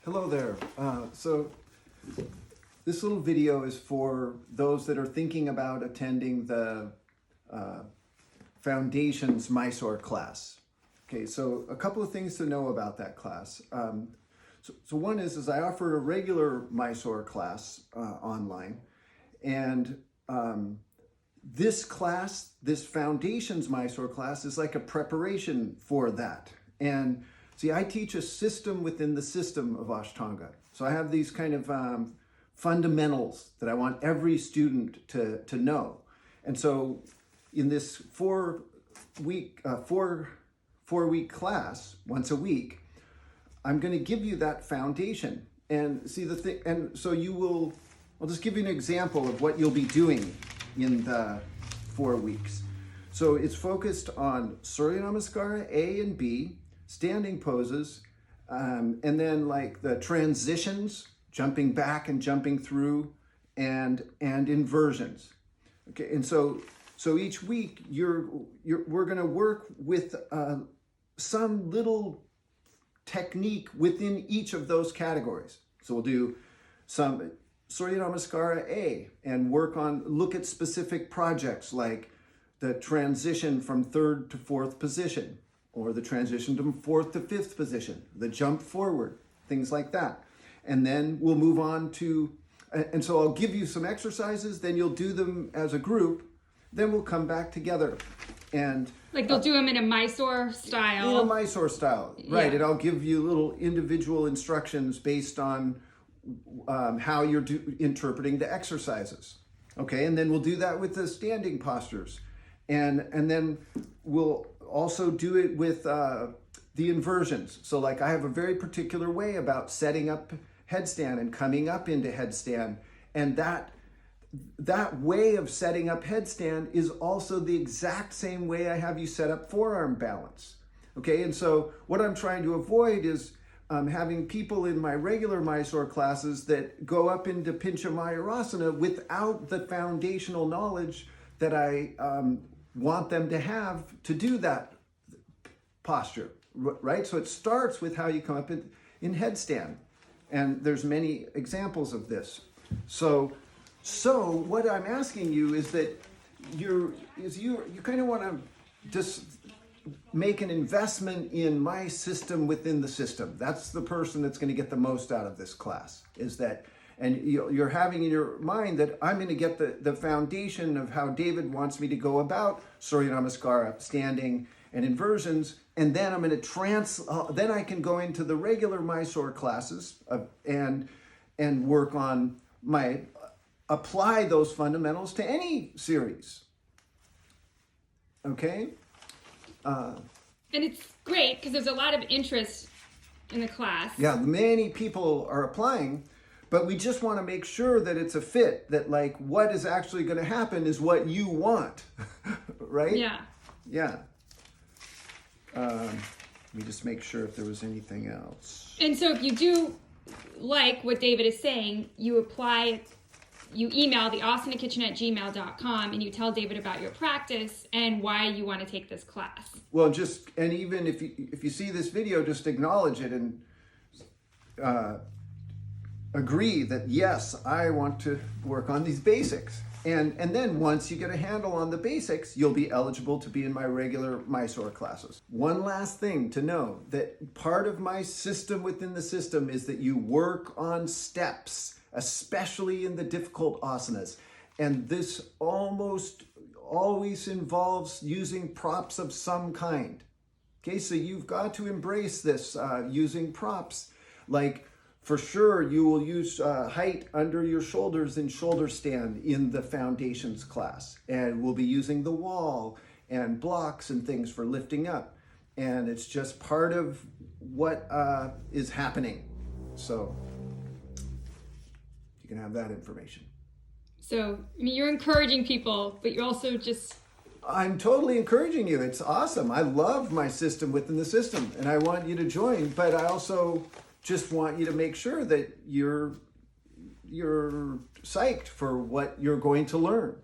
Hello there. So this little video is for those that are thinking about attending the Foundations Mysore class. Okay, so a couple of things to know about that class. So one is I offer a regular Mysore class online, and this class, this Foundations Mysore class, is like a preparation for that. And see, I teach a system within the system of Ashtanga. So I have these kind of fundamentals that I want every student to know. And so in this four-week class, once a week, I'm going to give you that foundation. And see the thing, and so I'll just give you an example of what you'll be doing in the 4 weeks. So it's focused on Surya Namaskara A and B, standing poses, and then like the transitions, jumping back and jumping through, and inversions. Okay, and so each week we're going to work with some little technique within each of those categories. So we'll do some Surya Namaskara A and look at specific projects like the transition from third to fourth position, or the transition from fourth to fifth position, the jump forward, things like that. And then we'll move on to, and so I'll give you some exercises, then you'll do them as a group, then we'll come back together. And like they'll do them in a Mysore style. In a Mysore style, right. Yeah. And I'll give you little individual instructions based on how you're interpreting the exercises. Okay, and then we'll do that with the standing postures. And then we'll also do it with the inversions. So like I have a very particular way about setting up headstand and coming up into headstand. And that way of setting up headstand is also the exact same way I have you set up forearm balance. Okay, and so what I'm trying to avoid is having people in my regular Mysore classes that go up into Pincha Mayurasana without the foundational knowledge that I want them to have to do that posture, right? So it starts with how you come up in headstand. And there's many examples of this. So what I'm asking you is that you kind of want to just make an investment in my system within the system. That's the person that's going to get the most out of this class, is that, and you're having in your mind that I'm going to get the foundation of how David wants me to go about Surya Namaskara, standing, and inversions, and then I'm going to then I can go into the regular Mysore classes and work on apply those fundamentals to any series. Okay? And it's great because there's a lot of interest in the class. Yeah, many people are applying, but we just want to make sure that it's a fit, that like what is actually going to happen is what you want, right? Yeah. Yeah. Let me just make sure if there was anything else. And so if you do like what David is saying, you email the asanakitchen@gmail.com and you tell David about your practice and why you want to take this class. Well, and even if you see this video, just acknowledge it and agree that yes, I want to work on these basics. And then once you get a handle on the basics, you'll be eligible to be in my regular Mysore classes. One last thing to know, that part of my system within the system is that you work on steps, especially in the difficult asanas. And this almost always involves using props of some kind. Okay, so you've got to embrace this using props. Like, for sure, you will use height under your shoulders in shoulder stand in the foundations class. And we'll be using the wall and blocks and things for lifting up. And it's just part of what is happening. So you can have that information. So, I mean, you're encouraging people, but you're also just... I'm totally encouraging you. It's awesome. I love my system within the system, and I want you to join, but I also just want you to make sure that you're psyched for what you're going to learn.